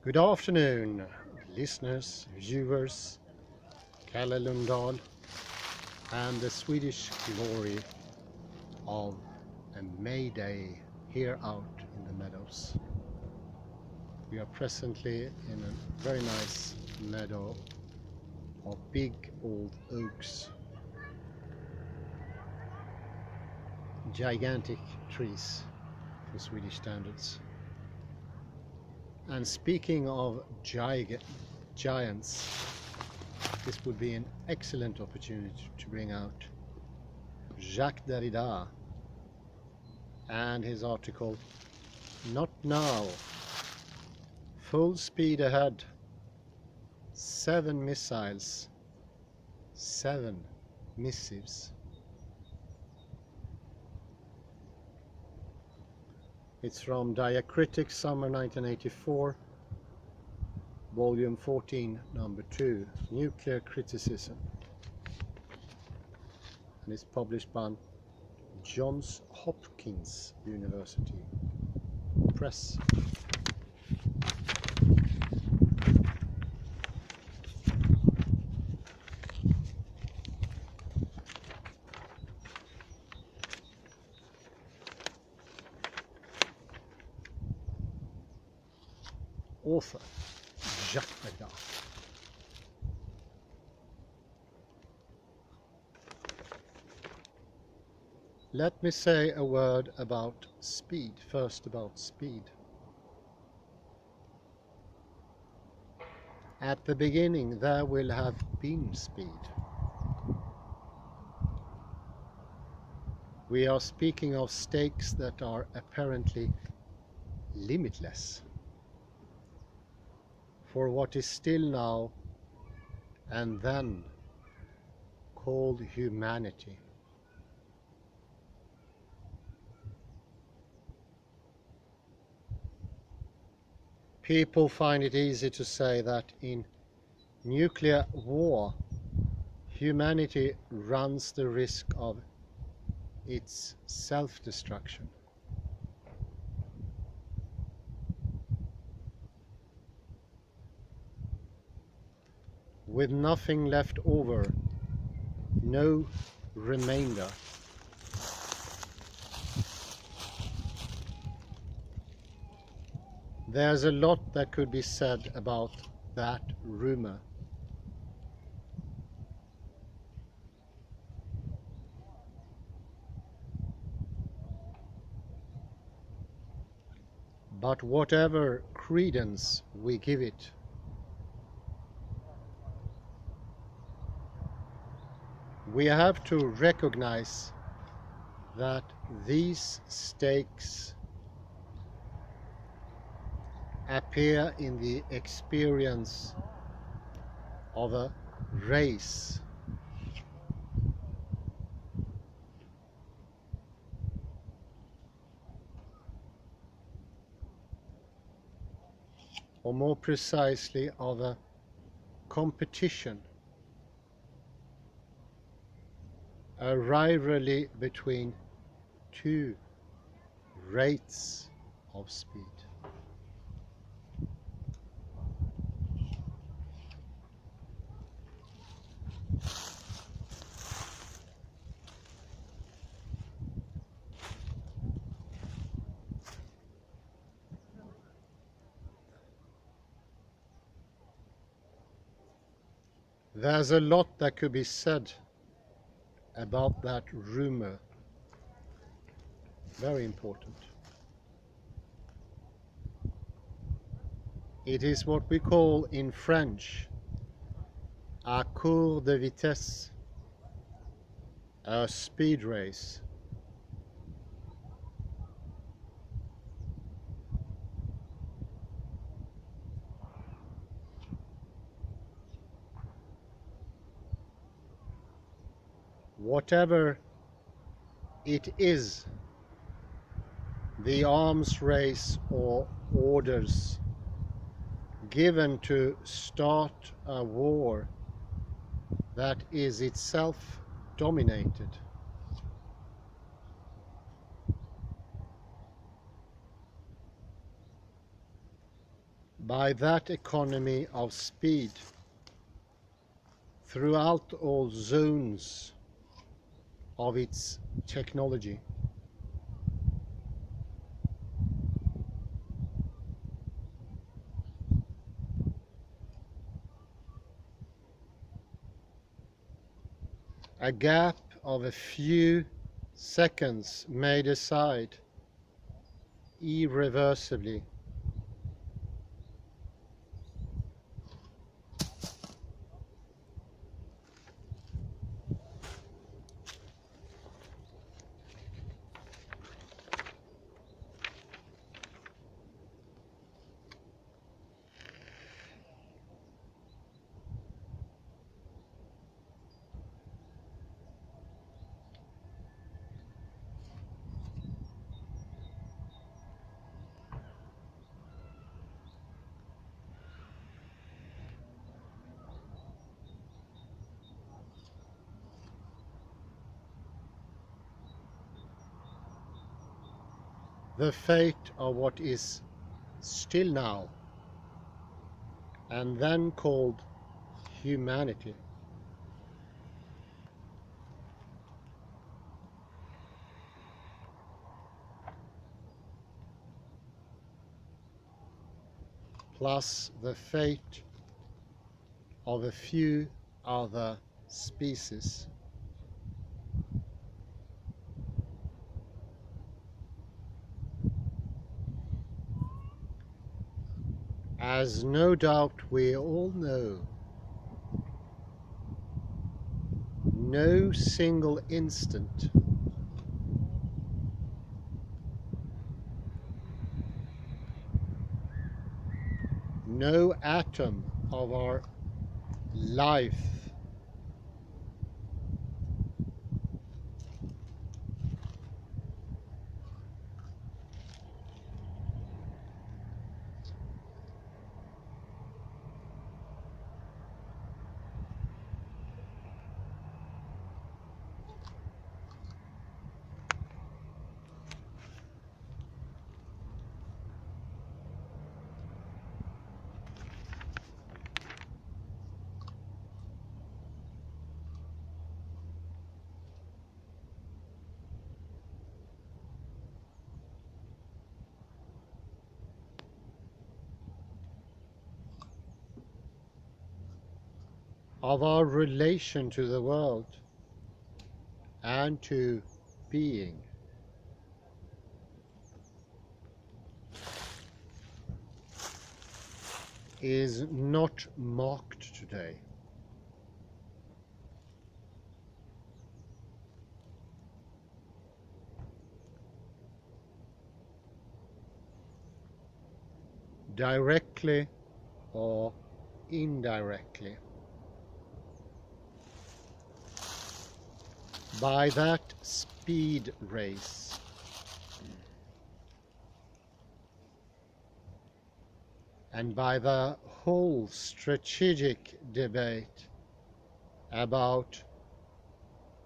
Good afternoon, listeners, viewers, Kalle Lundahl, and the Swedish glory of a May Day here out in the meadows. We are presently in a very nice meadow of big old oaks, gigantic trees for Swedish standards. And speaking of giants, this would be an excellent opportunity to bring out Jacques Derrida and his article, Not Now, Full Speed Ahead, 7 Missiles, 7 Missives. It's from Diacritics, summer 1984, volume 14, number 2, Nuclear Criticism. And it's published by Johns Hopkins University Press. Author Jacques Derrida. Let me say a word about speed. First, about speed. At the beginning there will have been speed. We are speaking of stakes that are apparently limitless for what is still now and then called humanity. People find it easy to say that in nuclear war, humanity runs the risk of its self-destruction. With nothing left over, no remainder. There's a lot that could be said about that rumor. But whatever credence we give it, we have to recognize that these stakes appear in the experience of a race. Or more precisely, of a competition, a rivalry between two rates of speed. There's a lot that could be said about that rumor. Very important. It is what we call in French a course de vitesse, a speed race. Whatever it is, the arms race or orders given to start a war that is itself dominated. by that economy of speed throughout all zones of its technology. A gap of a few seconds made aside irreversibly. The fate of what is still now and then called humanity. Plus the fate of a few other species. As no doubt we all know, no single instant no atom of our life of our relation to the world and to being is not mocked today. Directly or indirectly. By that speed race. And by the whole strategic debate about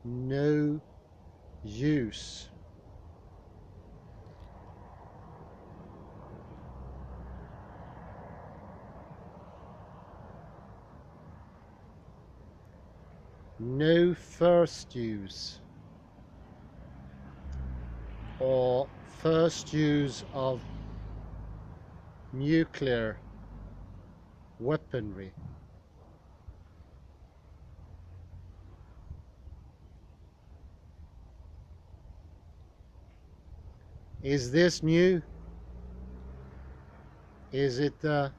no use no first use or first use of nuclear weaponry. Is this new? Is it the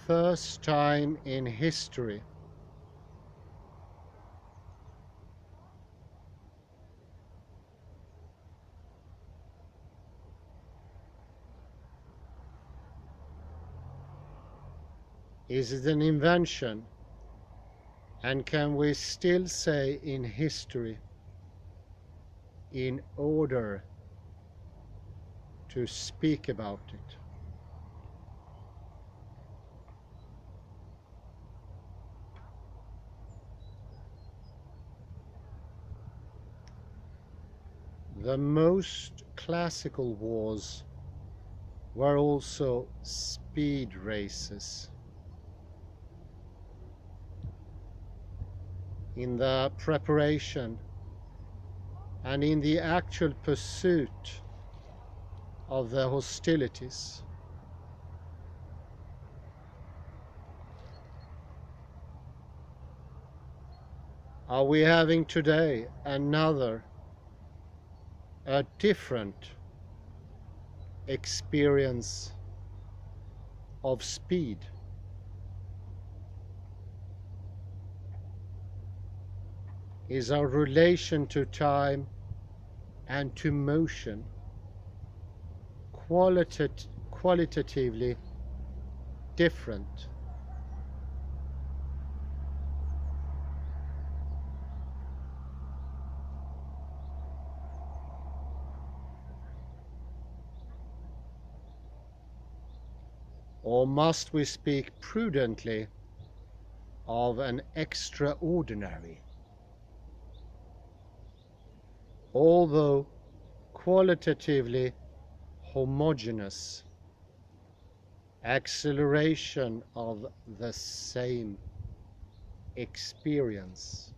first time in history Is it an invention? And can we still say in history, in order to speak about it? The most classical wars were also speed races, in the preparation and in the actual pursuit of the hostilities. Are we having today a different experience of speed? Is our relation to time and to motion qualitatively different? Or must we speak prudently of an extraordinary, although qualitatively homogeneous, acceleration of the same experience?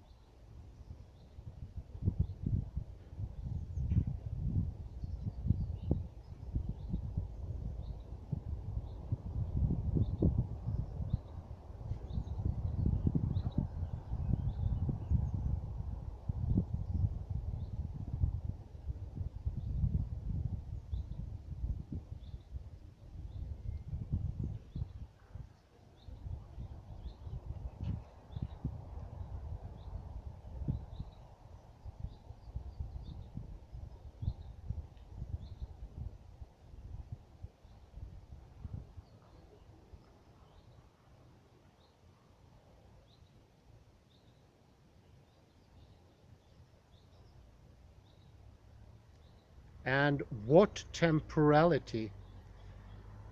And what temporality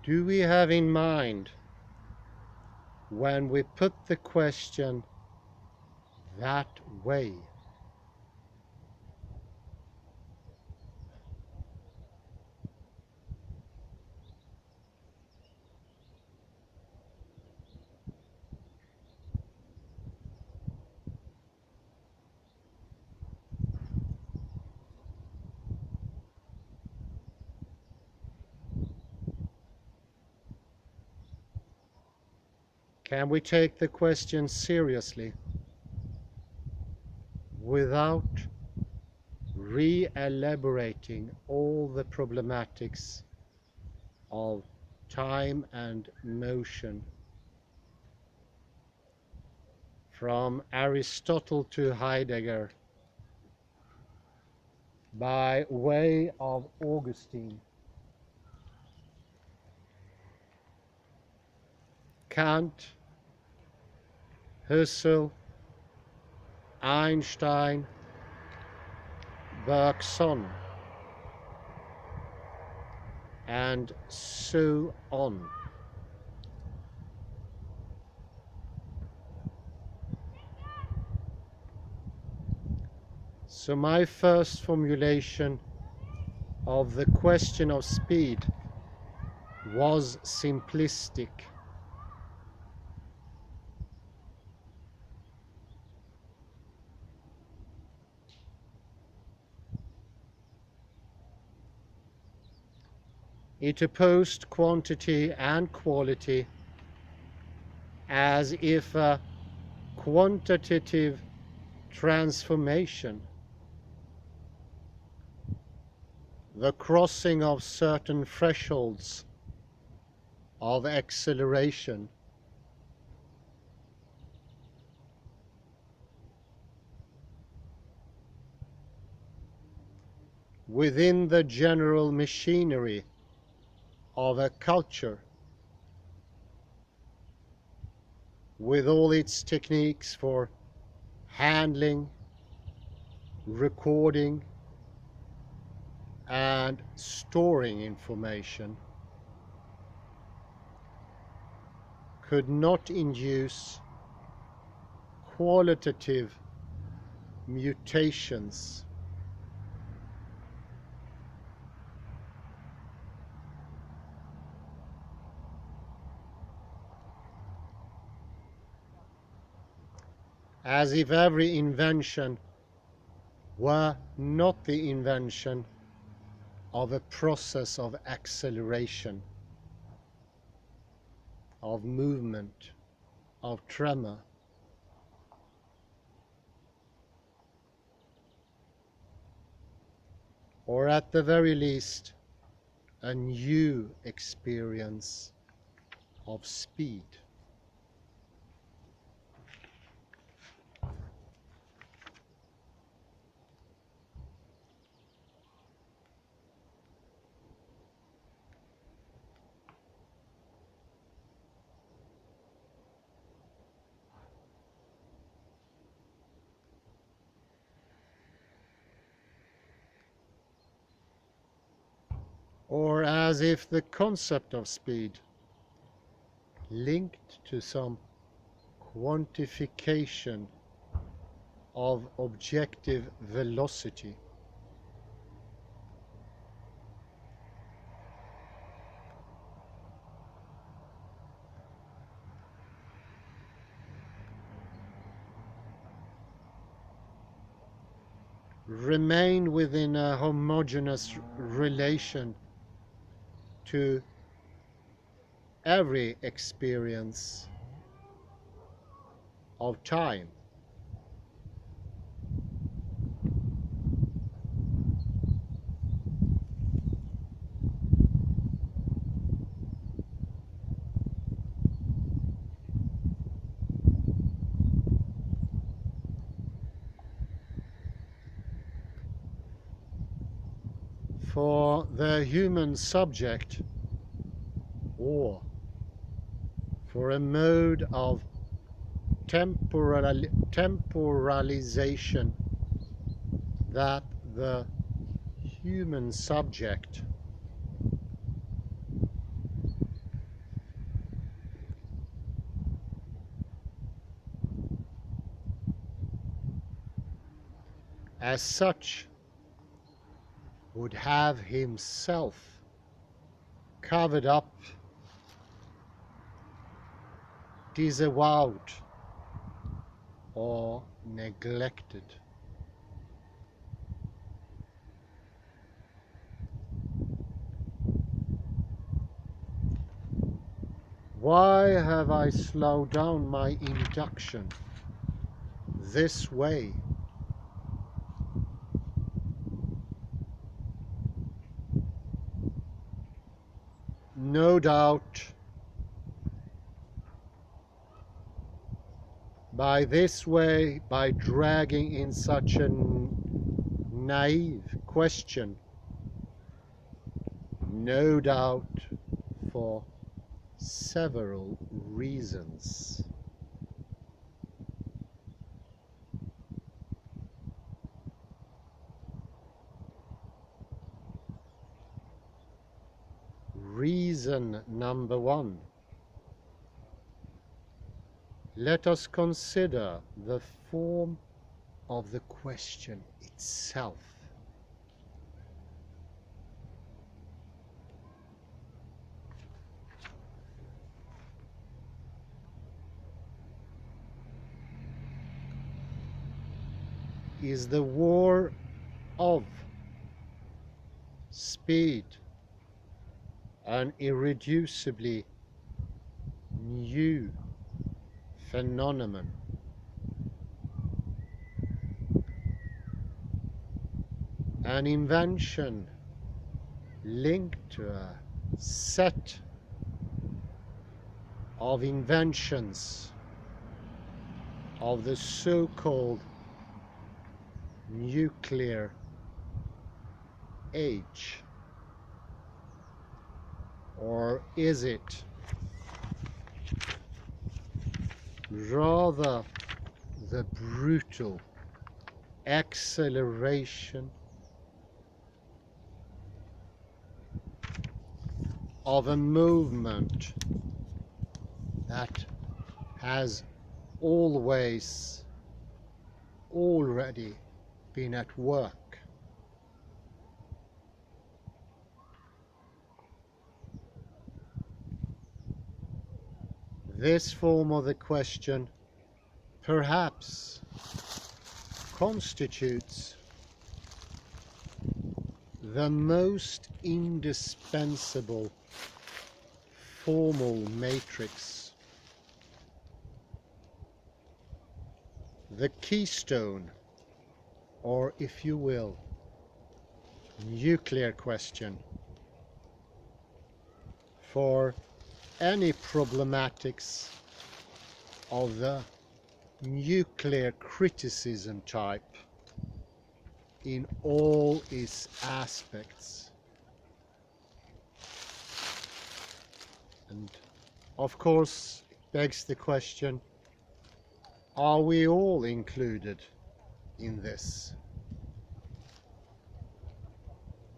do we have in mind when we put the question that way? Can we take the question seriously without re-elaborating all the problematics of time and motion, from Aristotle to Heidegger, by way of Augustine, Kant, Husserl, Einstein, Bergson, and so on? So my first formulation of the question of speed was simplistic. It opposed quantity and quality as if a quantitative transformation, the crossing of certain thresholds of acceleration, within the general machinery of a culture, with all its techniques for handling, recording, and storing information, could not induce qualitative mutations. as if every invention were not the invention of a process of acceleration, of movement, of tremor. Or at the very least, a new experience of speed. Or as if the concept of speed, linked to some quantification of objective velocity, remain within a homogeneous relation to every experience of time. For the human subject, or for a mode of temporalization that the human subject as such would have himself covered up, disavowed, or neglected. Why have I slowed down my induction this way? No doubt, by this way, by dragging in such a naive question, no doubt for several reasons. Reason number one. Let us consider the form of the question itself. Is the war of speed an irreducibly new phenomenon? An invention linked to a set of inventions of the so-called nuclear age? Or is it rather the brutal acceleration of a movement that has always already been at work? This form of the question perhaps constitutes the most indispensable formal matrix, the keystone, or if you will, nuclear question for any problematics of the nuclear criticism type in all its aspects. And of course, it begs the question, are we all included in this?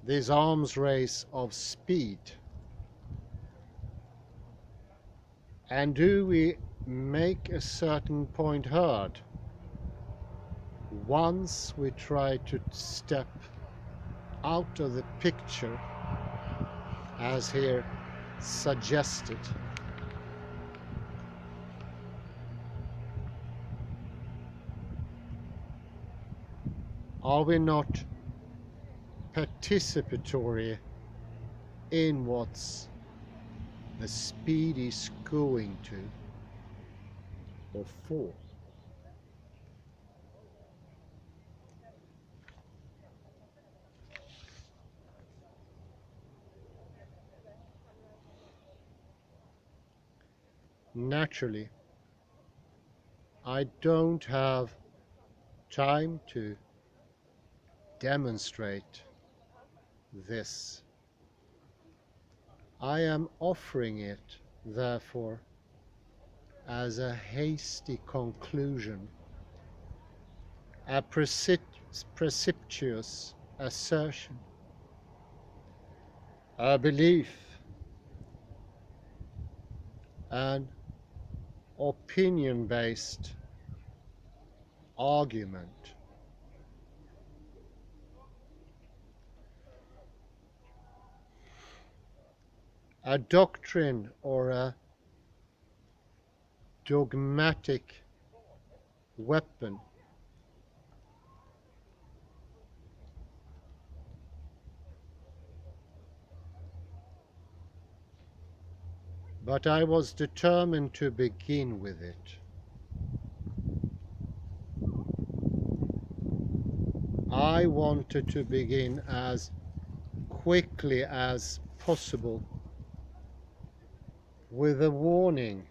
This arms race of speed? And do we make a certain point heard once we try to step out of the picture, as here suggested? Are we not participatory in what's the speed is going to or for? Naturally, I don't have time to demonstrate this. I am offering it, therefore, as a hasty conclusion, a precipitous assertion, a belief, an opinion-based argument. A doctrine or a dogmatic weapon. But I was determined to begin with it. I wanted to begin as quickly as possible with a warning.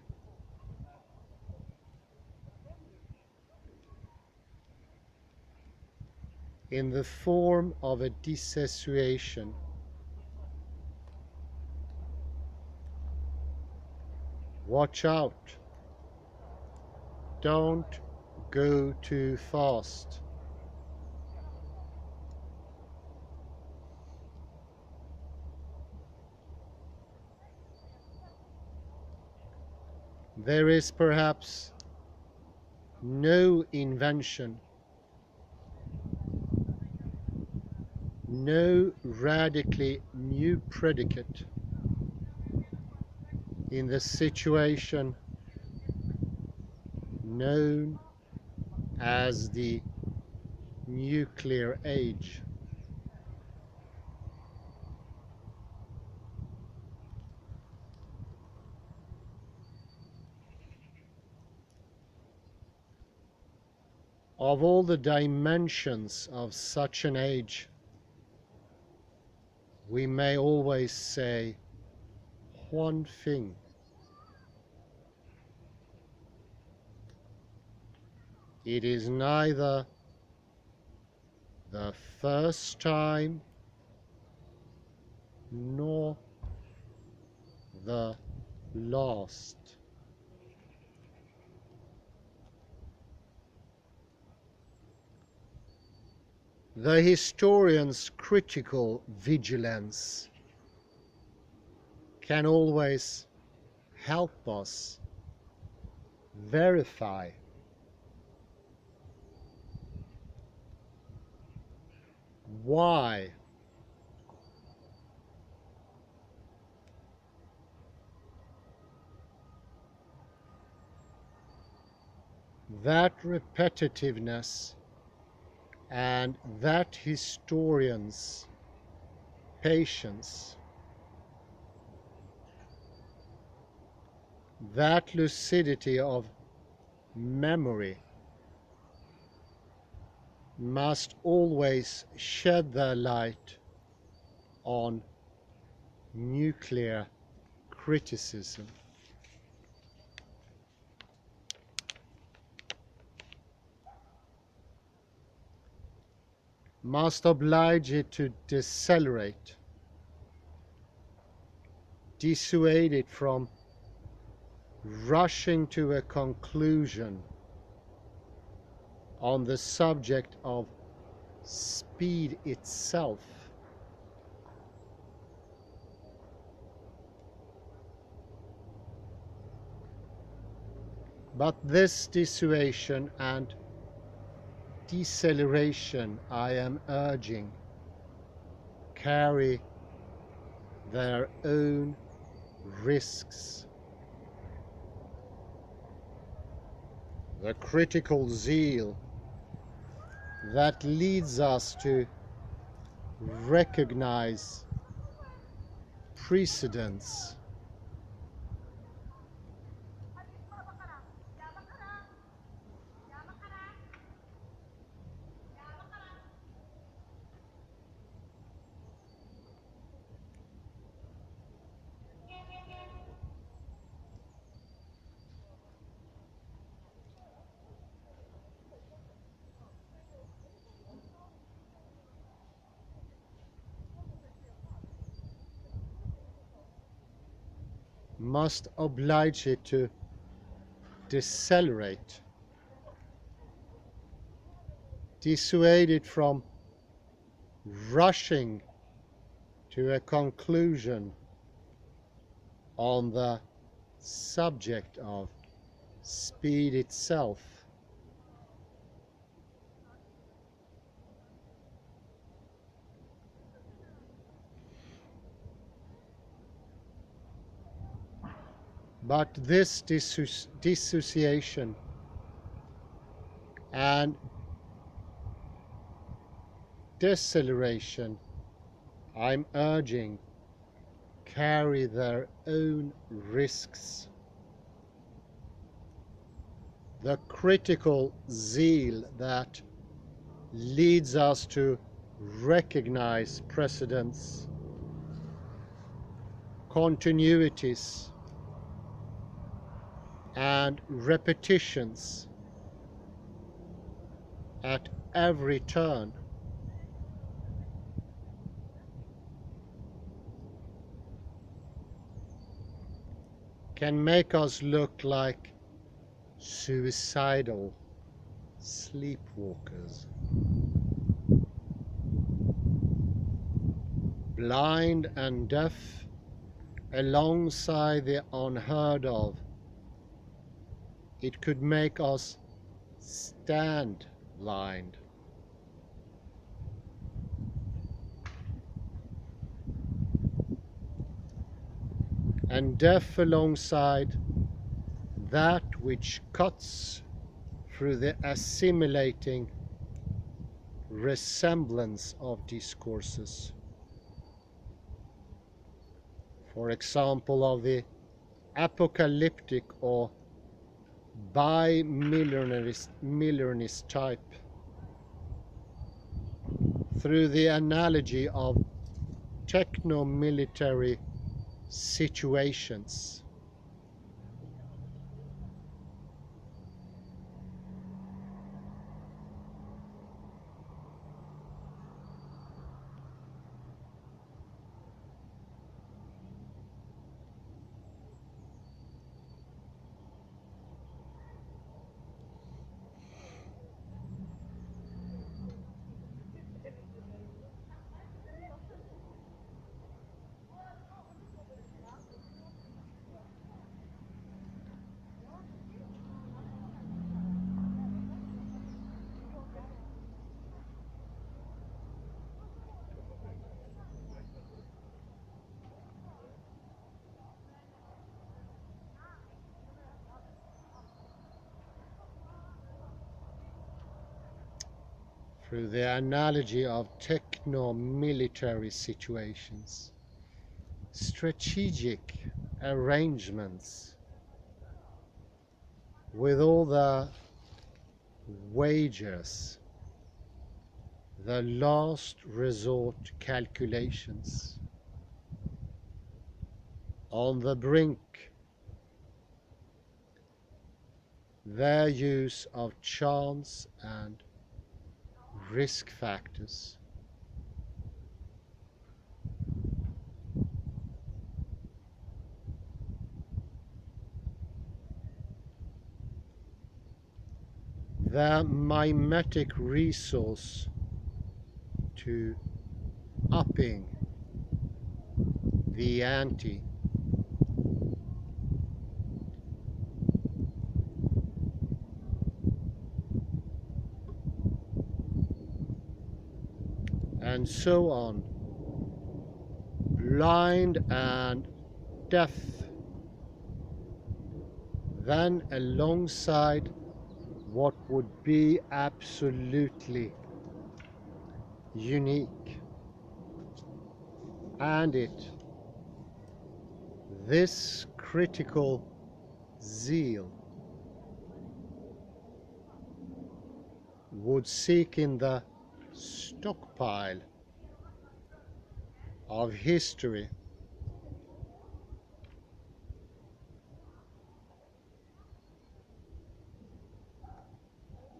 In the form of a dissuasion. Watch out. Don't go too fast. There is perhaps no invention, no radically new predicate in the situation known as the nuclear age. Of all the dimensions of such an age, we may always say one thing. It is neither the first time nor the last. The historian's critical vigilance can always help us verify why that repetitiveness and that historian's patience, that lucidity of memory must always shed their light on nuclear criticism. Must oblige it to decelerate, dissuade it from rushing to a conclusion on the subject of speed itself. But this dissuasion and deceleration I am urging carry their own risks. The critical zeal that leads us to recognize precedents must oblige it to decelerate, dissuade it from rushing to a conclusion on the subject of speed itself. But this dissociation and deceleration I'm urging carry their own risks. The critical zeal that leads us to recognize precedents, continuities, and repetitions at every turn can make us look like suicidal sleepwalkers, blind and deaf alongside the unheard of. It could make us stand blind. And deaf alongside that which cuts through the assimilating resemblance of discourses. For example, of the apocalyptic or bi-millennialist type, through the analogy of techno-military situations. through the analogy of techno-military situations, strategic arrangements with all the wagers, the last resort calculations, on the brink, their use of chance and risk factors. The mimetic resource to upping the ante. And so on, blind and deaf, then alongside what would be absolutely unique. And this critical zeal would seek in the stockpile of history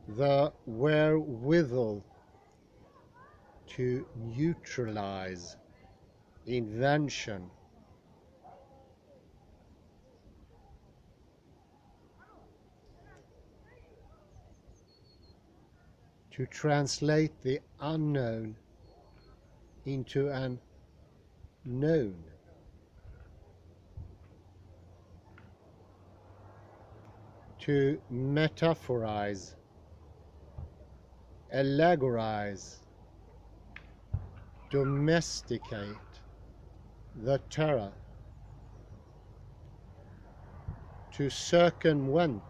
the wherewithal to neutralize invention, to translate the unknown into an known, to metaphorize, allegorize, domesticate the terror, to circumvent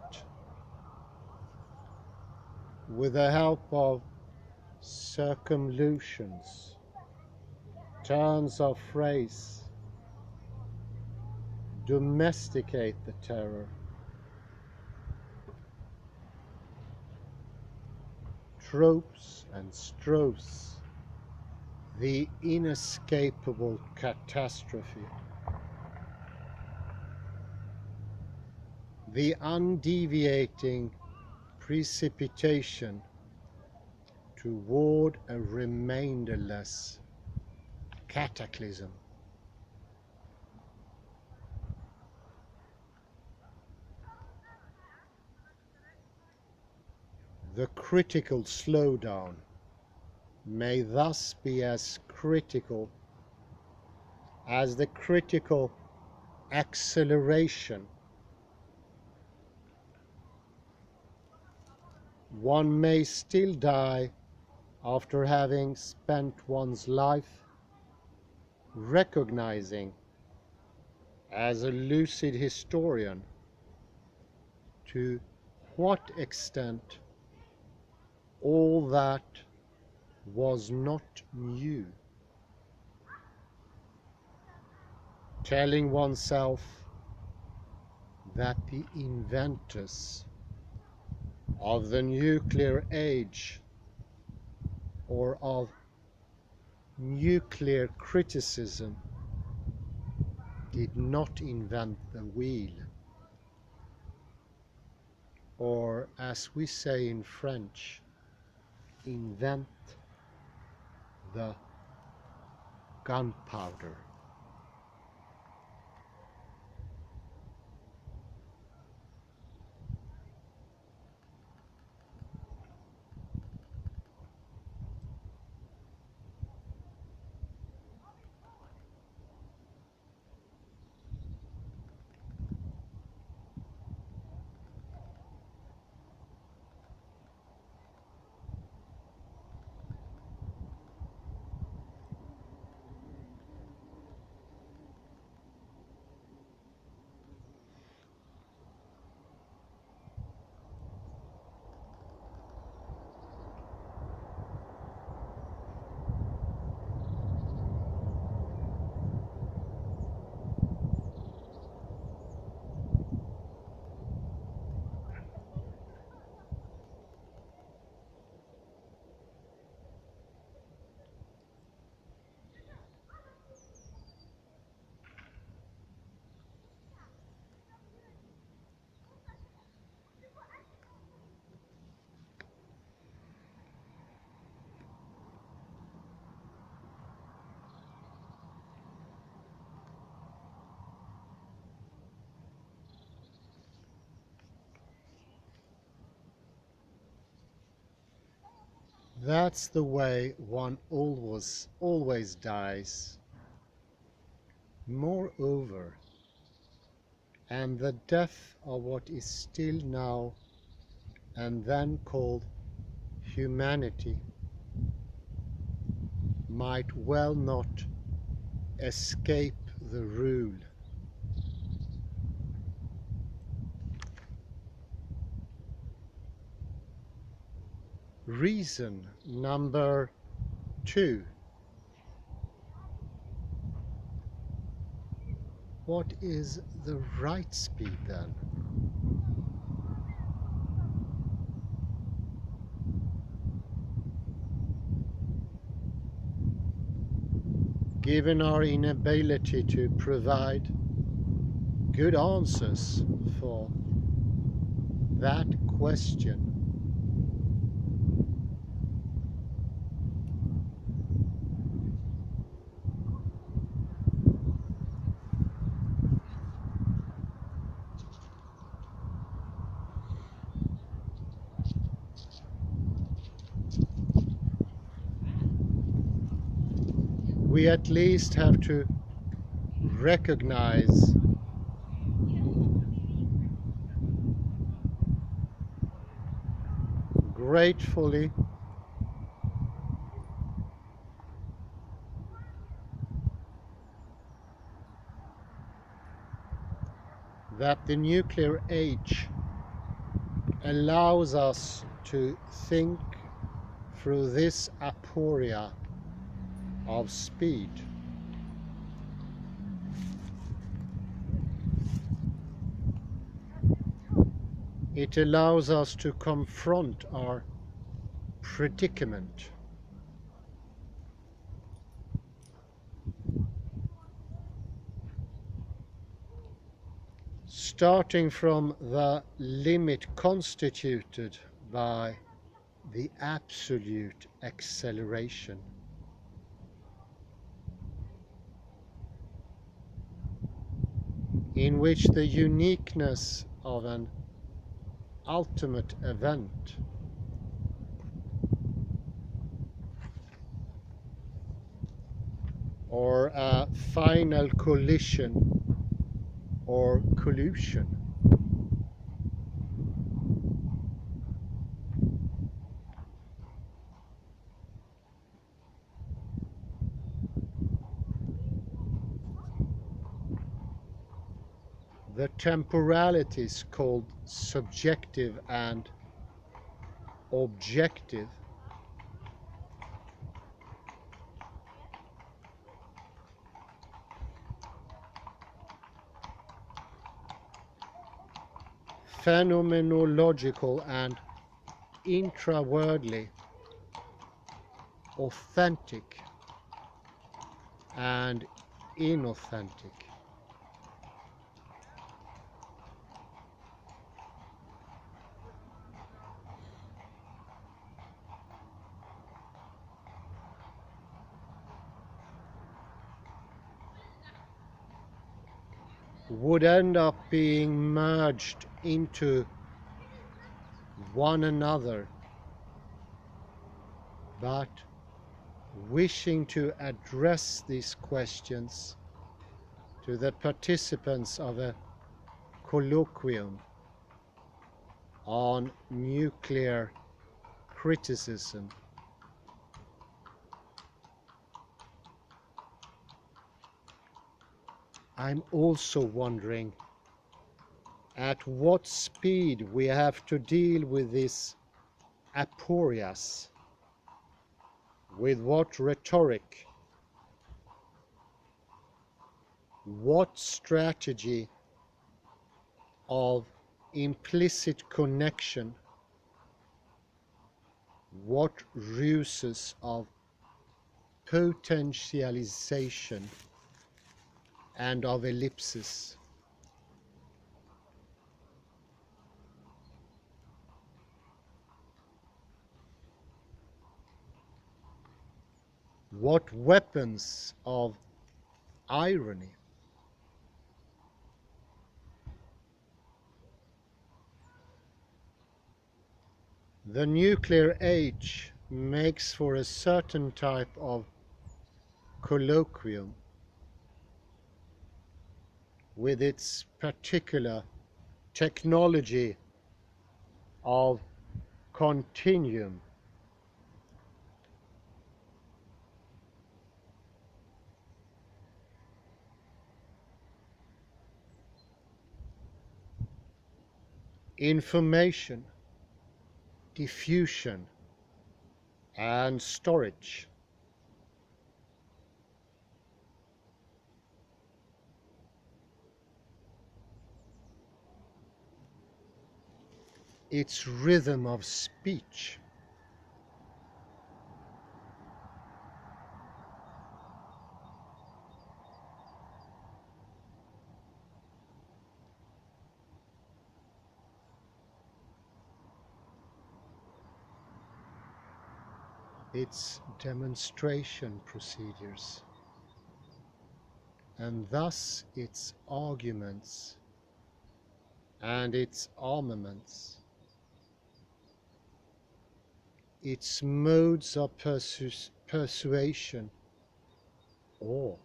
with the help of circumlocutions, turns of phrase, domesticate the terror, tropes and strophes, the inescapable catastrophe, the undeviating precipitation toward a remainderless cataclysm. The critical slowdown may thus be as critical as the critical acceleration. One may still die after having spent one's life recognizing, as a lucid historian, to what extent all that was not new, telling oneself that the inventors of the nuclear age or of nuclear criticism did not invent the wheel, or as we say in French, invent the gunpowder. That's the way one always dies. Moreover, and the death of what is still now and then called humanity might well not escape the rule. Reason number 2. What is the right speed then? Given our inability to provide good answers for that question, we at least have to recognize gratefully that the nuclear age allows us to think through this aporia of speed. It allows us to confront our predicament. Starting from the limit constituted by the absolute acceleration. In which the uniqueness of an ultimate event or a final collision or collusion the temporalities called subjective and objective phenomenological and intra-worldly, authentic and inauthentic. Would end up being merged into one another, but wishing to address these questions to the participants of a colloquium on nuclear criticism. I'm also wondering at what speed we have to deal with this aporias, with what rhetoric, what strategy of implicit connection, what ruses of potentialization and of ellipsis. What weapons of irony. The nuclear age makes for a certain type of colloquium with its particular technology of continuum. Information, diffusion, and storage. Its rhythm of speech. Its demonstration procedures, and thus its arguments and its armaments, its modes of persuasion or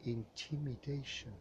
intimidation.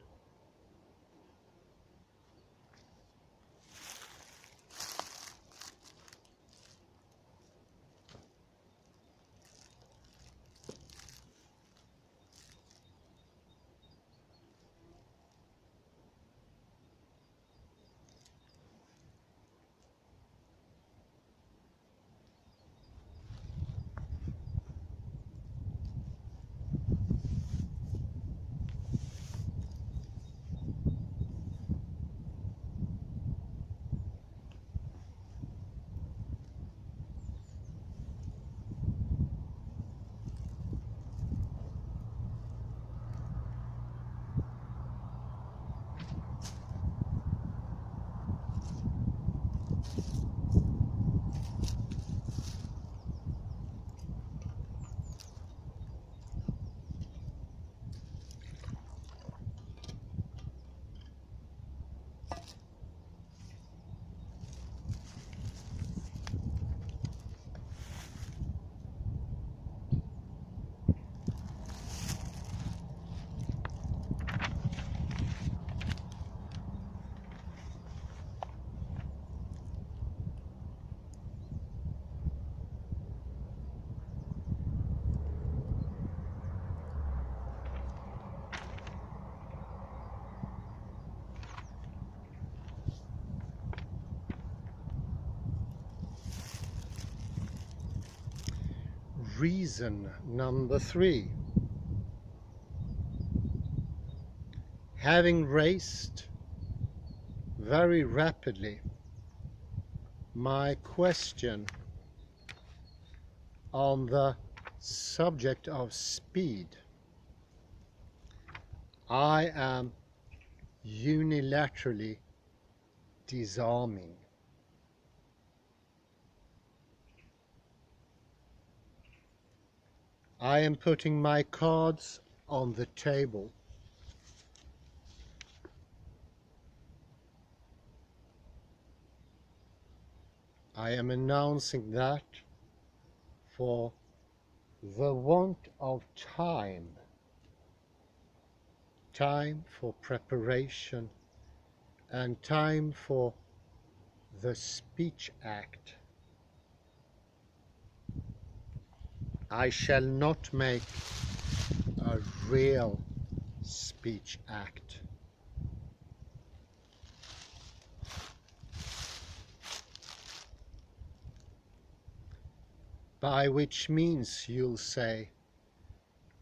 Reason number 3. Having raised very rapidly my question on the subject of speed, I am unilaterally disarming. I am putting my cards on the table. I am announcing that for the want of time for preparation, and time for the speech act, I shall not make a real speech act. By which means, you'll say,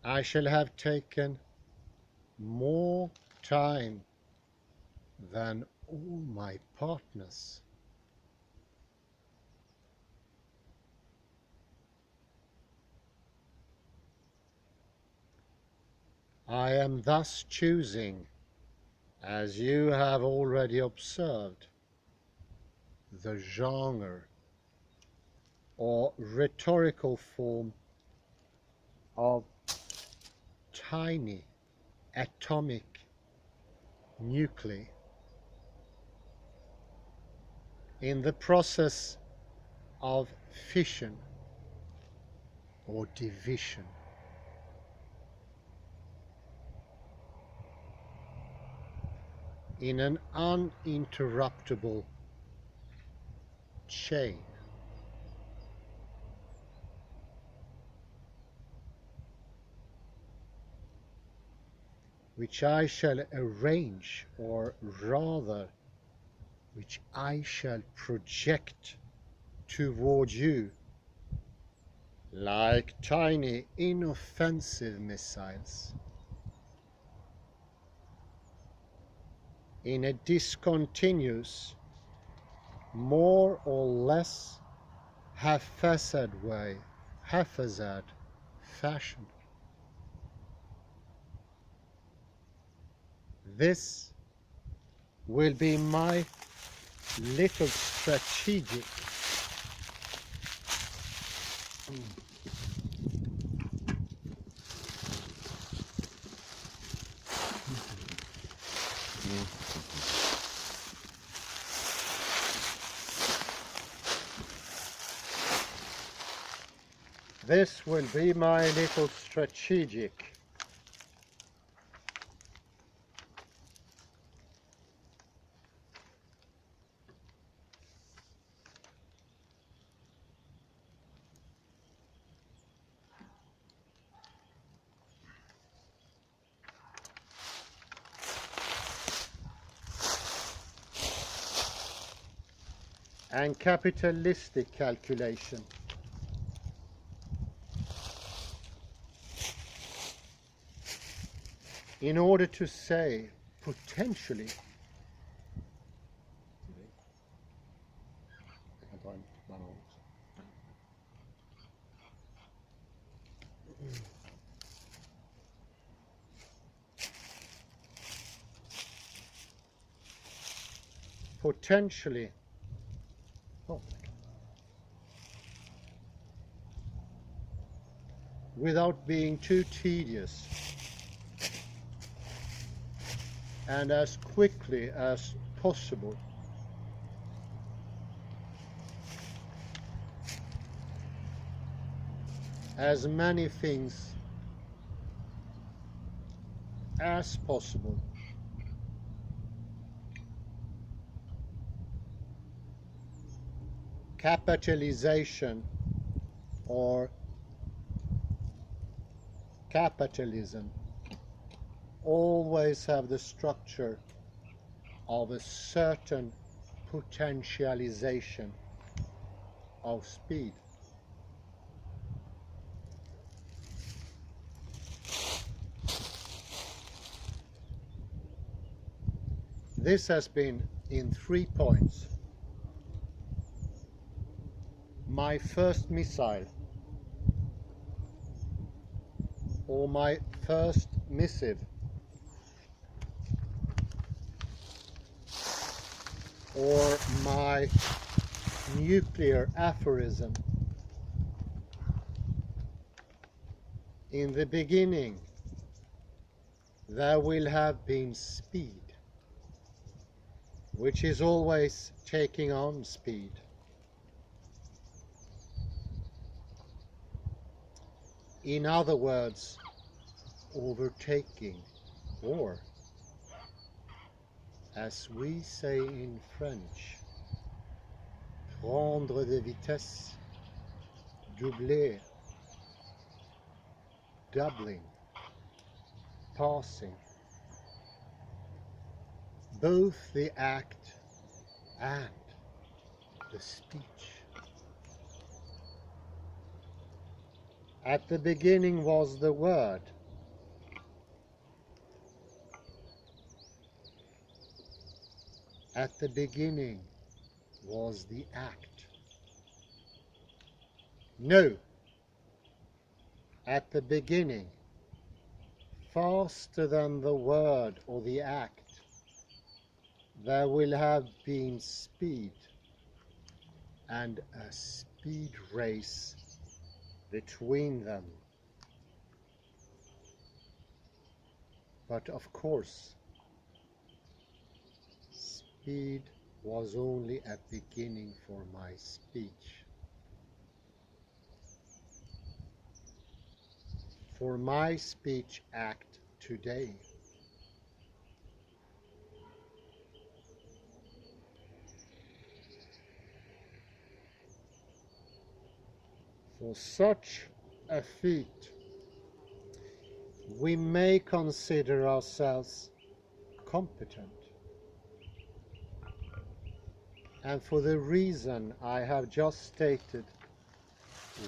I shall have taken more time than all my partners. I am thus choosing, as you have already observed, the genre or rhetorical form of tiny atomic nuclei. In the process of fission or division. In an uninterruptible chain. Which I shall arrange, or rather, which I shall project toward you, like tiny inoffensive missiles, in a discontinuous, more or less haphazard fashion. This will be my little strategic This will be my little strategic. And capitalistic calculation. In order to say potentially without being too tedious, and as quickly as possible, as many things as possible, capitalization or capitalism always have the structure of a certain potentialization of speed. This has been, in 3 points, my first missile, or my first missive, or my nuclear aphorism. In the beginning, there will have been speed, which is always taking on speed. In other words, overtaking, or, as we say in French, prendre de vitesse, doubler, doubling, passing, both the act and the speech. At the beginning was the Word. At the beginning was the act. No. At the beginning, faster than the word or the act, there will have been speed, and a speed race between them. But of course, speed was only a beginning for my speech. for my speech act today. For such a feat, we may consider ourselves competent. And for the reason I have just stated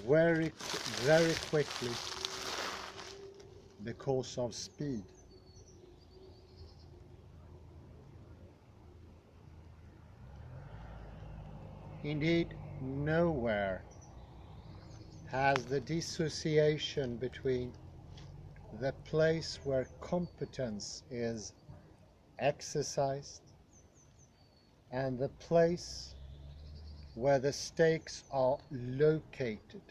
very quickly, because of speed. Indeed, nowhere has the dissociation between the place where competence is exercised and the place where the stakes are located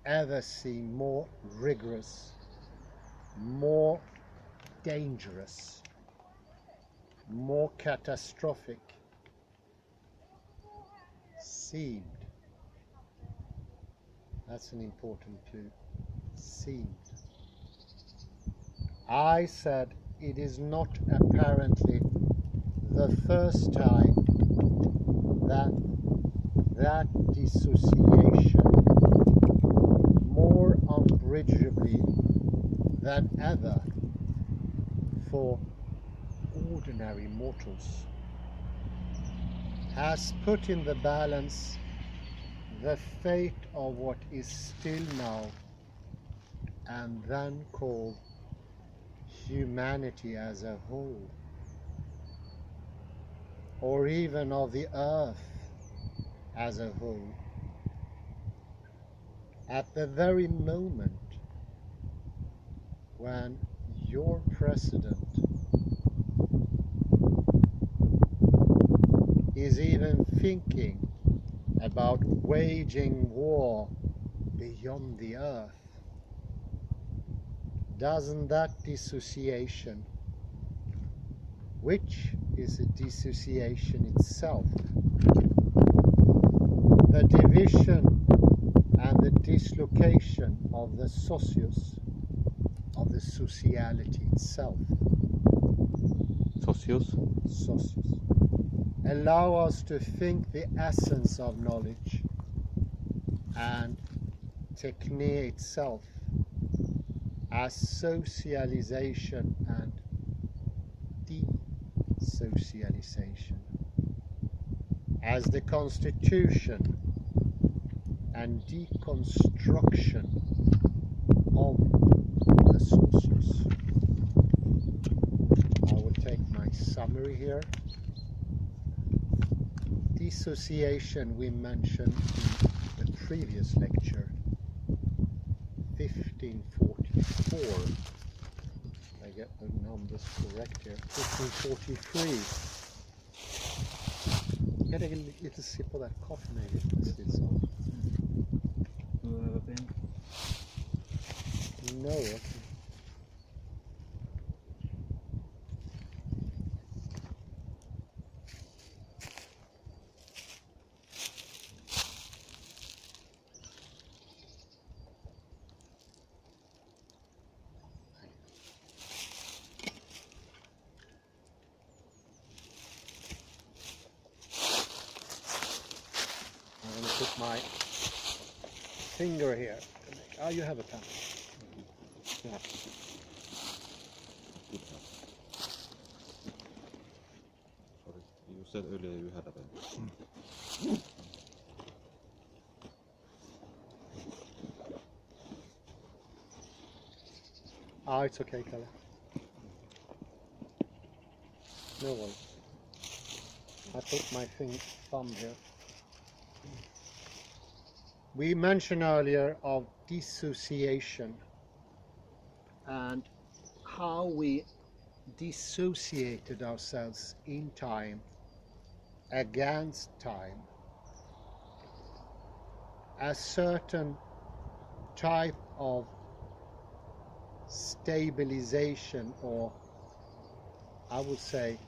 ever seem more rigorous, more dangerous, more catastrophic. Seemed. That's an important clue. Seemed. I said it is not apparently the first time that dissociation more unbridgeably than ever for ordinary mortals has put in the balance the fate of what is still now and then called humanity as a whole, or even of the earth as a whole, at the very moment when your president is even thinking about waging war beyond the earth. Doesn't that dissociation, which is a dissociation itself, the division and the dislocation of the socius, of the sociality itself, Socius? socius, allow us to think the essence of knowledge and techne itself as socialization and desocialization, as the constitution and deconstruction of the socius. I will take my summary here. Dissociation we mentioned in the previous lecture, 1544. I get the numbers correct here. 1543. Kan jag lite sip på that coffee maybe? No, okay. I'm going to put my finger here. Oh, you have a pen. Yeah. Sorry, you said earlier you had a pen. Ah, it's okay, Kalle. No worries. I put my thumb here. We mentioned earlier of dissociation and how we dissociated ourselves in time, against time. A certain type of stabilization, or I would say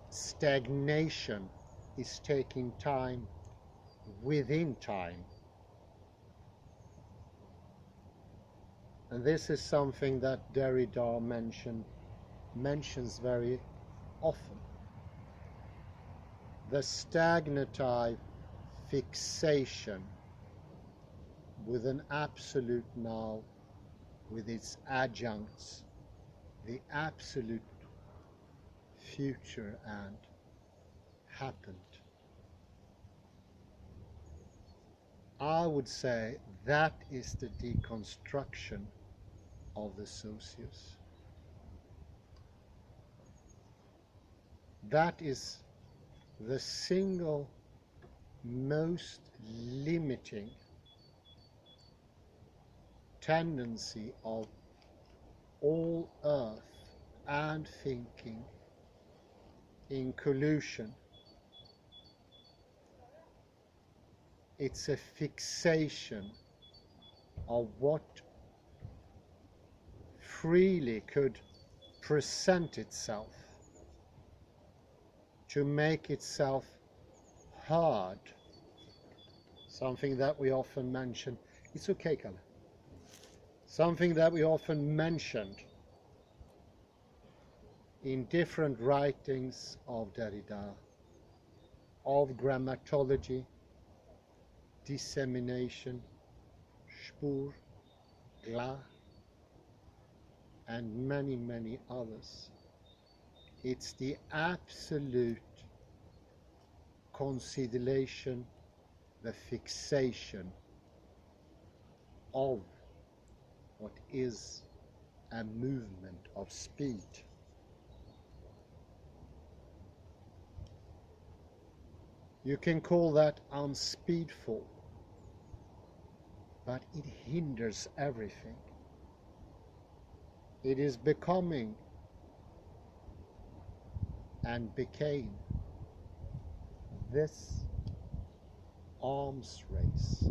stagnation, is taking time within time. And this is something that Derrida mentions very often. The stagnative fixation with an absolute now, with its adjuncts, the absolute future and happened. I would say that is the deconstruction of the socius. That is the single most limiting tendency of all earth and thinking in collusion. It's a fixation of what freely could present itself, to make itself heard. Something that we often mention. It's okay, Kalle. Something that we often mentioned in different writings of Derrida, of grammatology, dissemination, Spur, Gla, and many, many others. It's the absolute consideration, the fixation of what is a movement of speed. You can call that unspeedful, but it hinders everything. It is becoming and became this arms race.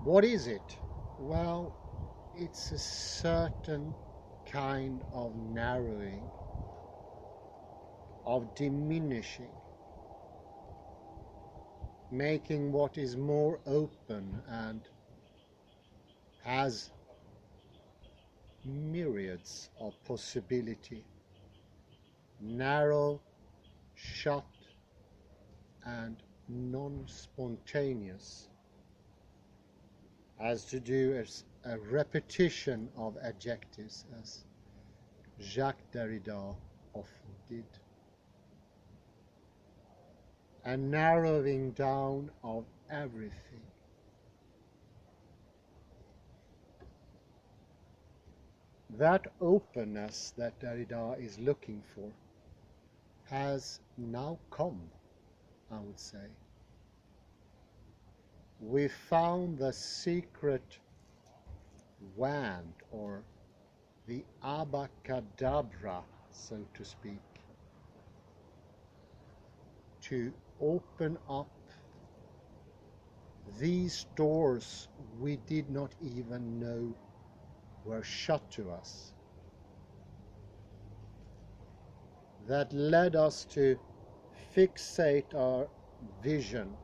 What is it? Well, it's a certain kind of narrowing, of diminishing, making what is more open and has myriads of possibility, narrow, shut, and non-spontaneous, as to do as a repetition of adjectives, as Jacques Derrida often did. A narrowing down of everything. That openness that Derrida is looking for has now come, I would say. We found the secret wand, or the abacadabra, so to speak, to open up these doors we did not even know were shut to us, that led us to fixate our vision,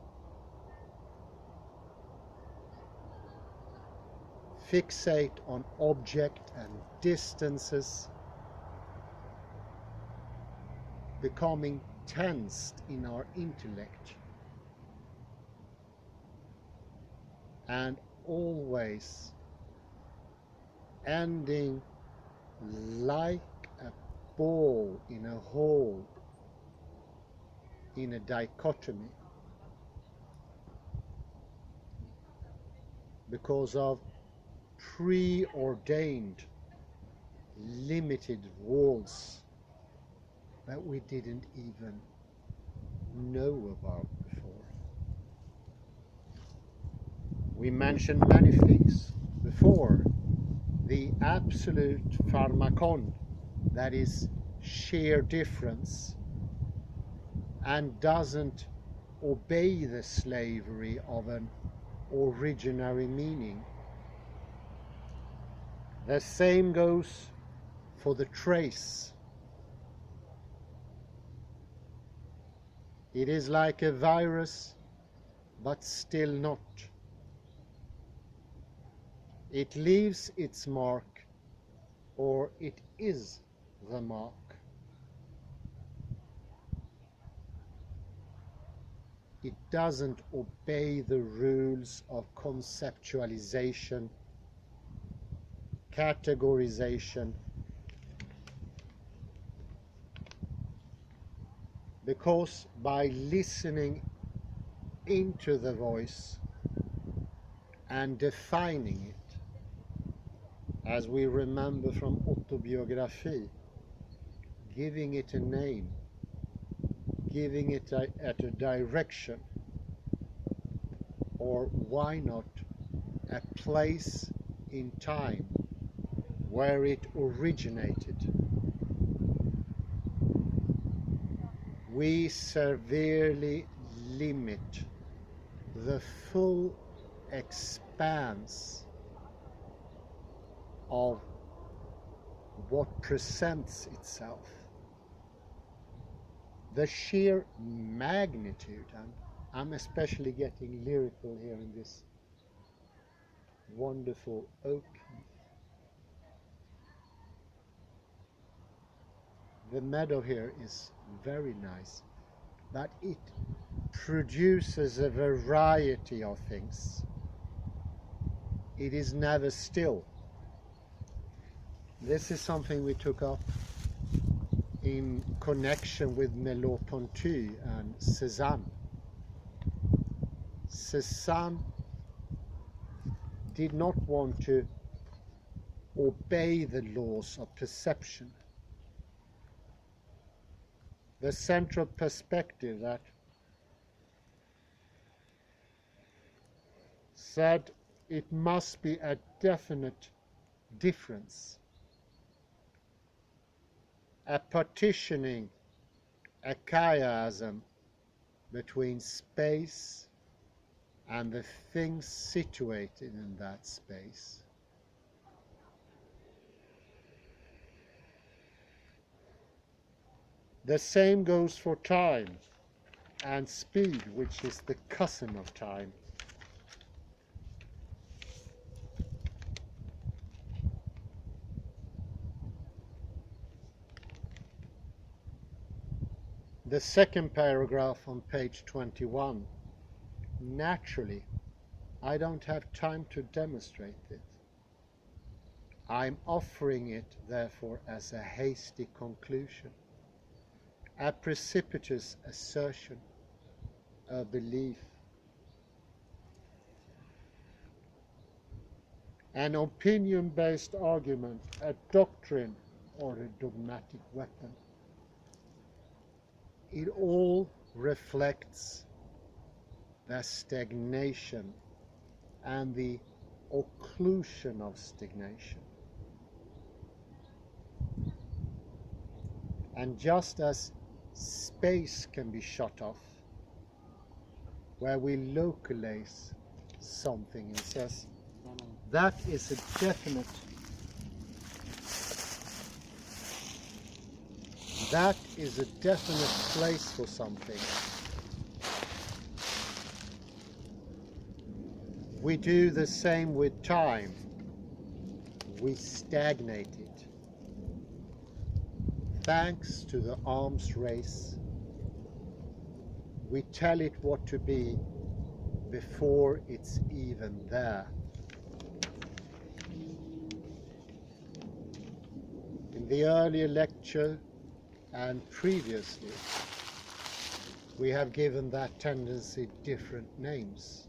fixate on object and distances, becoming tensed in our intellect, and always ending like a ball in a hole in a dichotomy, because of preordained limited walls that we didn't even know about before. We mentioned many things before. The absolute pharmakon, that is sheer difference, and doesn't obey the slavery of an originary meaning. The same goes for the trace. It is like a virus, but still not. It leaves its mark, or it is the mark. It doesn't obey the rules of conceptualization, categorization, because by listening into the voice and defining it, as we remember from autobiography, giving it a name, giving it a direction, or why not a place in time where it originated, we severely limit the full expanse of what presents itself. The sheer magnitude, and I'm especially getting lyrical here in this wonderful oak. The meadow here is very nice, but it produces a variety of things. It is never still. This is something we took up in connection with Merleau-Ponty and Cézanne. Cézanne did not want to obey the laws of perception. The central perspective that said it must be a definite difference, a partitioning, a chiasm between space and the things situated in that space. The same goes for time and speed, which is the cousin of time. The second paragraph on page 21. Naturally, I don't have time to demonstrate it. I'm offering it, therefore, as a hasty conclusion, a precipitous assertion, a belief, an opinion-based argument, a doctrine, or a dogmatic weapon. It all reflects the stagnation and the occlusion of stagnation. And just as space can be shut off, where we localize something and says, that is a definite, place for something. We do the same with time. We stagnate it. Thanks to the arms race, we tell it what to be before it's even there. In the earlier lecture and previously, we have given that tendency different names.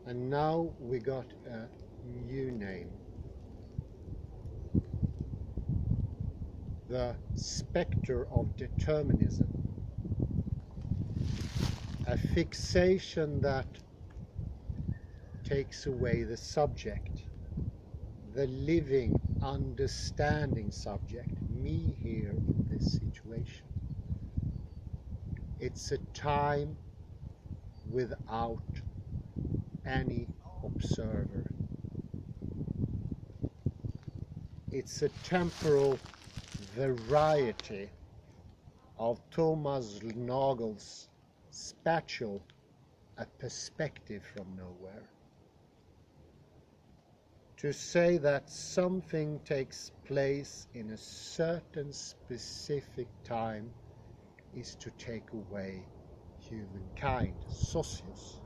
And now we got a new name. The spectre of determinism. A fixation that takes away the subject, the living, understanding subject, me here in this situation. It's a time without any observer. It's a temporal variety of Thomas Nagel's Spatial, a Perspective from Nowhere. To say that something takes place in a certain specific time is to take away humankind, socius.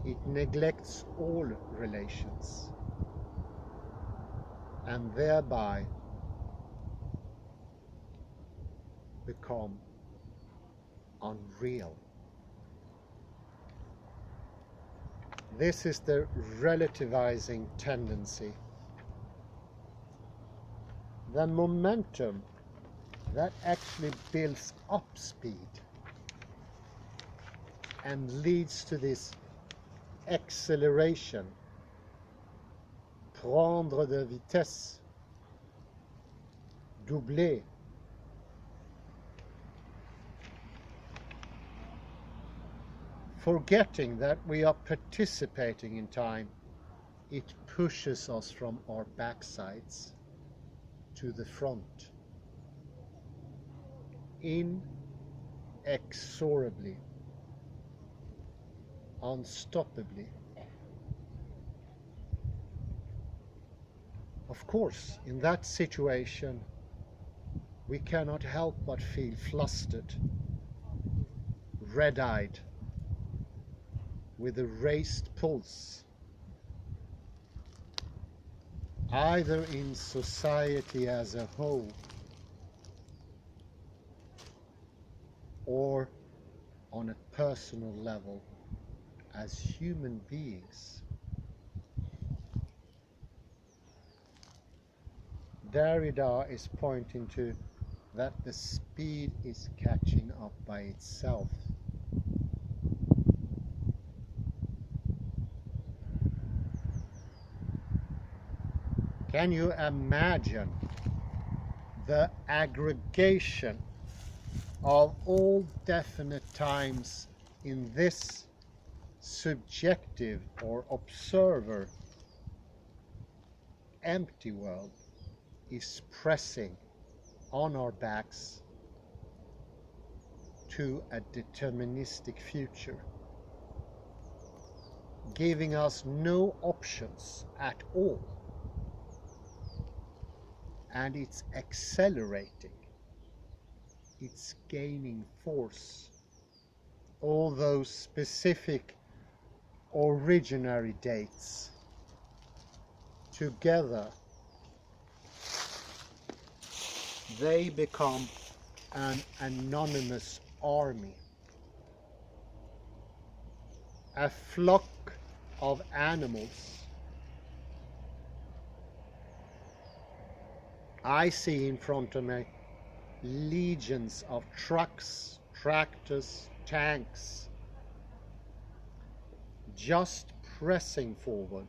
It neglects all relations and thereby become unreal. This is the relativizing tendency, the momentum that actually builds up speed and leads to this acceleration, prendre de vitesse, doubler. Forgetting that we are participating in time, it pushes us from our backsides to the front, inexorably, unstoppably. Of course, in that situation, we cannot help but feel flustered, red-eyed, with a raised pulse, either in society as a whole or on a personal level as human beings. Derrida is pointing to that the speed is catching up by itself. Can you imagine the aggregation of all definite times in this subjective or observer empty world is pressing on our backs to a deterministic future, giving us no options at all, and it's accelerating, it's gaining force. All those specific originary dates together, they become an anonymous army, a flock of animals. I see in front of me legions of trucks, tractors, tanks, just pressing forward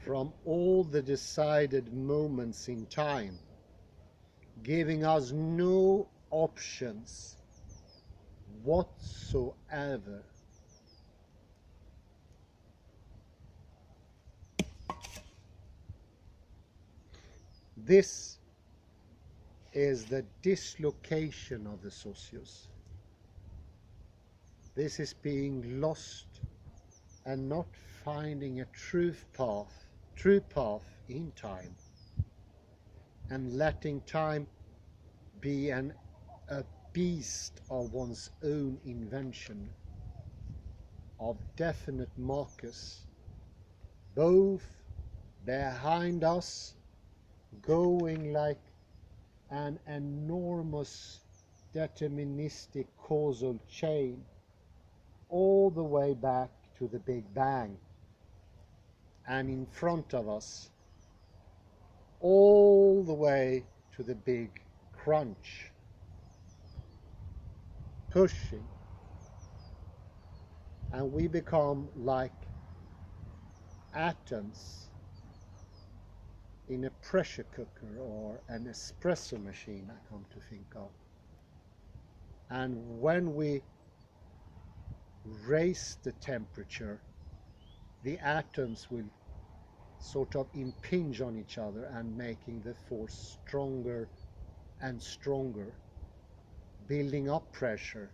from all the decided moments in time, giving us no options whatsoever. This is the dislocation of the socius. This is being lost and not finding a true path in time, and letting time be a beast of one's own invention, of definite markers, both behind us, going like an enormous deterministic causal chain all the way back to the Big Bang, and in front of us all the way to the Big Crunch, pushing, and we become like atoms in a pressure cooker or an espresso machine, I come to think of. And when we raise the temperature, the atoms will sort of impinge on each other and making the force stronger and stronger, building up pressure,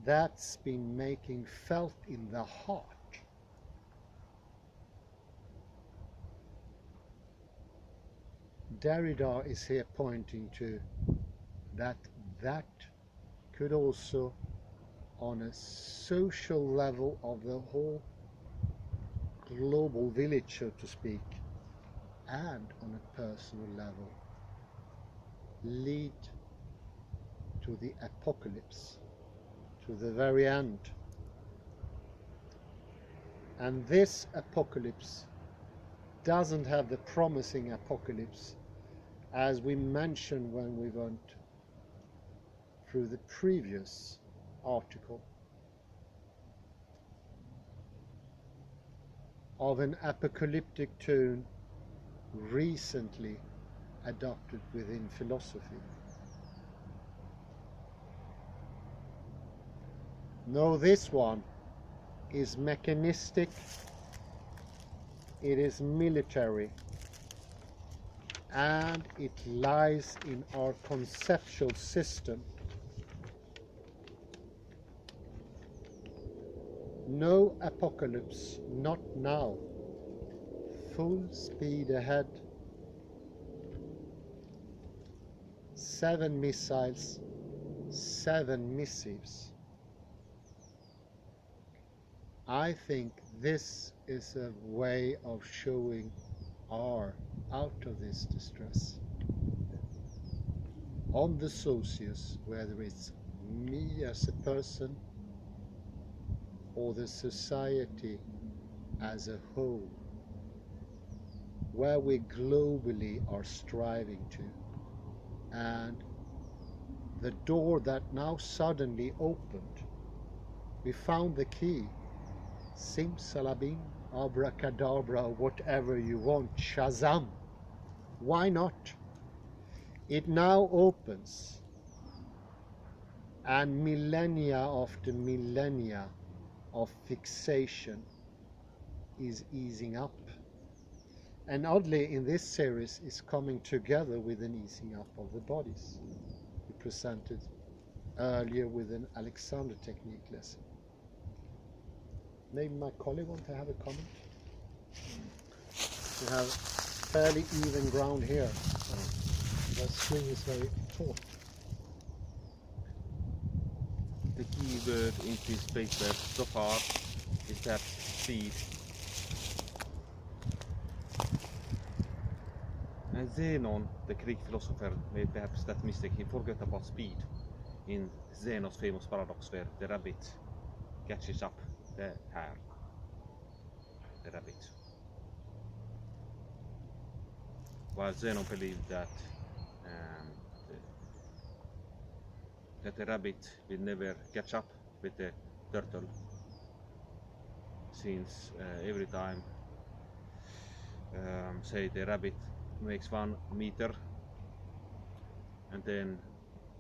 that's been making felt in the heart. Derrida is here pointing to that could also, on a social level of the whole global village, so to speak, and on a personal level, lead to the apocalypse, to the very end. And this apocalypse doesn't have the promising apocalypse as we mentioned when we went through the previous article, of an apocalyptic tone recently adopted within philosophy. No, this one is mechanistic, it is military, and it lies in our conceptual system. No apocalypse, not now. Full speed ahead. 7 missiles, 7 missives. I think this is a way of showing our out of this distress. On the socius, whether it's me as a person or the society as a whole, where we globally are striving to. And the door that now suddenly opened, we found the key. Simsalabim, abracadabra, whatever you want, Shazam. Why not? It now opens, and millennia after millennia of fixation is easing up. And oddly, in this series is coming together with an easing up of the bodies. We presented earlier with an Alexander technique lesson. Maybe my colleague want to have a comment? We have fairly even ground here. The swing is very taut. The key word in this paper so far is that speed. And Zenon, the Greek philosopher, made perhaps that mistake. He forgot about speed in Zenon's famous paradox where the rabbit catches up the hare, the rabbit. While Zenon believed that that the rabbit will never catch up with the turtle, since every time, say the rabbit makes 1 meter, and then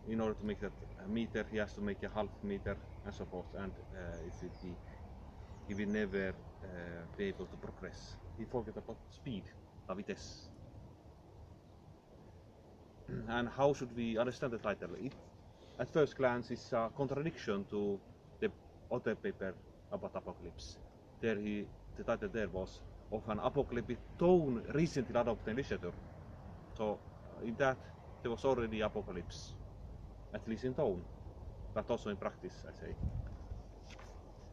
in order to make that a meter he has to make a half meter and so forth, and he will never be able to progress. He forgot about speed, la vitesse. And how should we understand the title? It, at first glance, is a contradiction to the other paper about apocalypse. There the title there was of an apocalyptic tone recently adopted in literature. So in that there was already apocalypse, at least in tone, but also in practice, I say.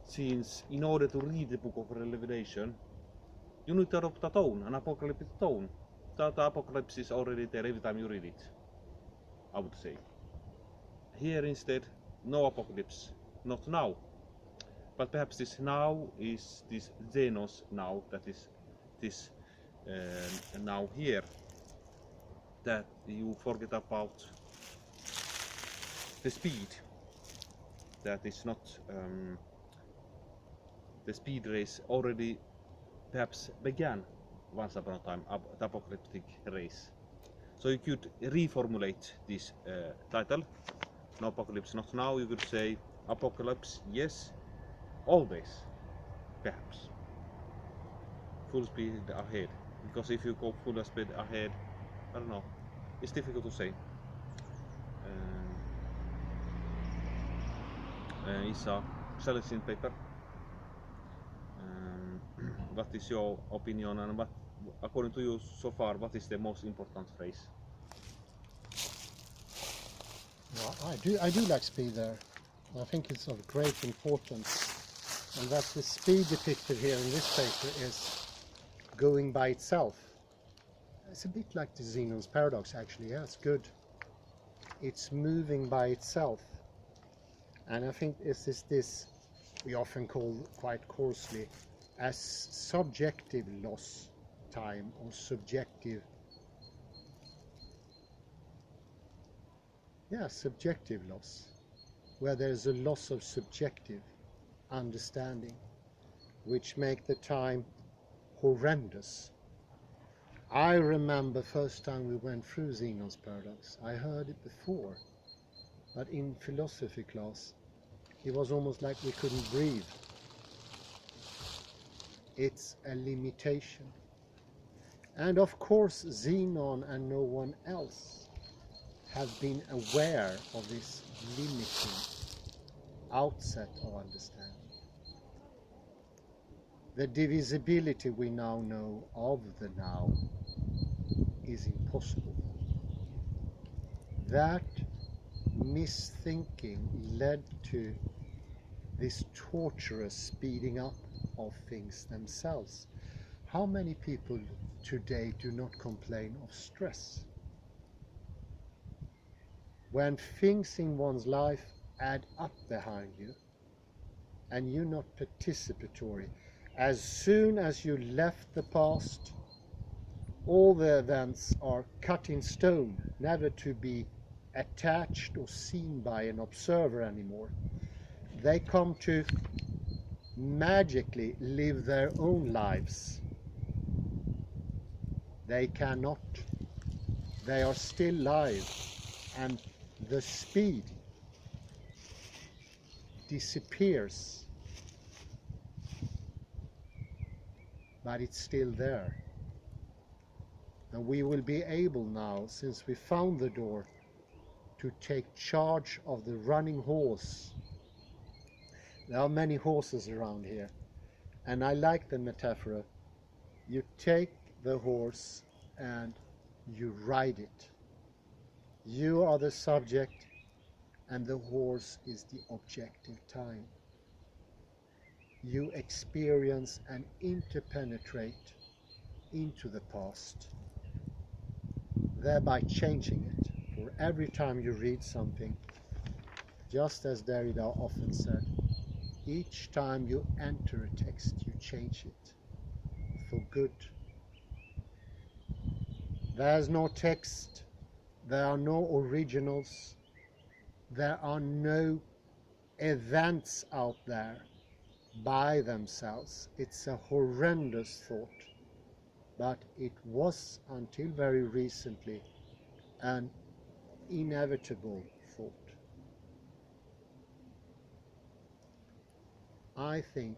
Since in order to read the book of Revelation, you need to adopt a tone, an apocalyptic tone. That apocalypse is already there every time you read it, I would say. Here instead, no apocalypse, not now. But perhaps this now is this Zenos now, that is this now here, that you forget about the speed, that is not the speed race already perhaps began once upon a time, the apocalyptic race. So you could reformulate this title, no apocalypse not now. You could say apocalypse, yes, always, perhaps. Full speed ahead. because if you go full speed ahead, I don't know, it's difficult to say. It's a selection paper. What is your opinion, and what, according to you so far, what is the most important phrase? Well, I do like speed there. I think it's of great importance, and that the speed depicted here in this paper is going by itself. It's a bit like the Zenon's paradox, actually. Yeah, it's good. It's moving by itself, and I think this we often call quite coarsely as subjective loss time, or subjective loss, where there's a loss of subjective understanding, which make the time horrendous. I remember first time we went through Zenon's paradox. I heard it before, but in philosophy class it was almost like we couldn't breathe. It's a limitation. And of course Zenon and no one else have been aware of this limiting outset of understanding. The divisibility we now know of the now is impossible. That misthinking led to this torturous speeding up of things themselves. How many people today do not complain of stress? When things in one's life add up behind you and you're not participatory, as soon as you left the past, all the events are cut in stone, never to be attached or seen by an observer anymore. They come to magically live their own lives. They cannot. They are still live, and the speed disappears, but it's still there. And we will be able now, since we found the door, to take charge of the running horse. There are many horses around here, and I like the metaphor. You take the horse and you ride it. You are the subject and the horse is the objective time. You experience and interpenetrate into the past, thereby changing it. For every time you read something, just as Derrida often said, each time you enter a text, you change it for good. There's no text, there are no originals, there are no events out there by themselves. It's a horrendous thought, but it was until very recently an inevitable thought. I think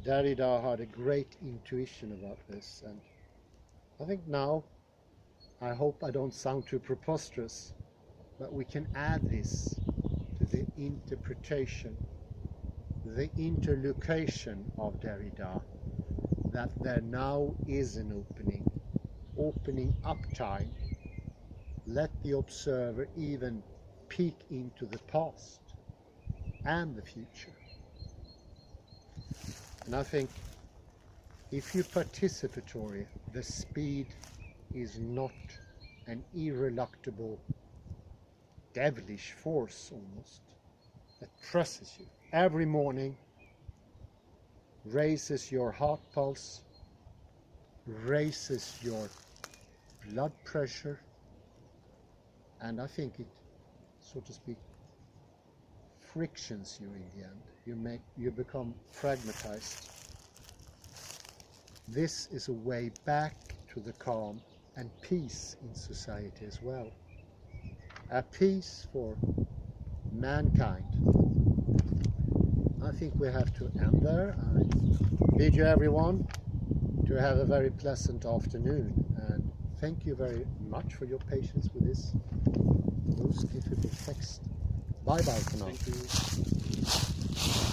Derrida had a great intuition about this, and I think now, I hope I don't sound too preposterous, but we can add this to the interpretation, the interlocution of Derrida, that there now is an opening up time. Let the observer even peek into the past and the future. And I think if you're participatory, the speed is not an ineluctable, devilish force almost that presses you every morning, raises your heart pulse, raises your blood pressure, and I think it, so to speak, frictions you in the end. You become fragmatized. This is a way back to the calm and peace in society as well. A peace for mankind. I think we have to end there. I bid you everyone to have a very pleasant afternoon, and thank you very much for your patience with this most difficult text. Bye bye for now. Thank you.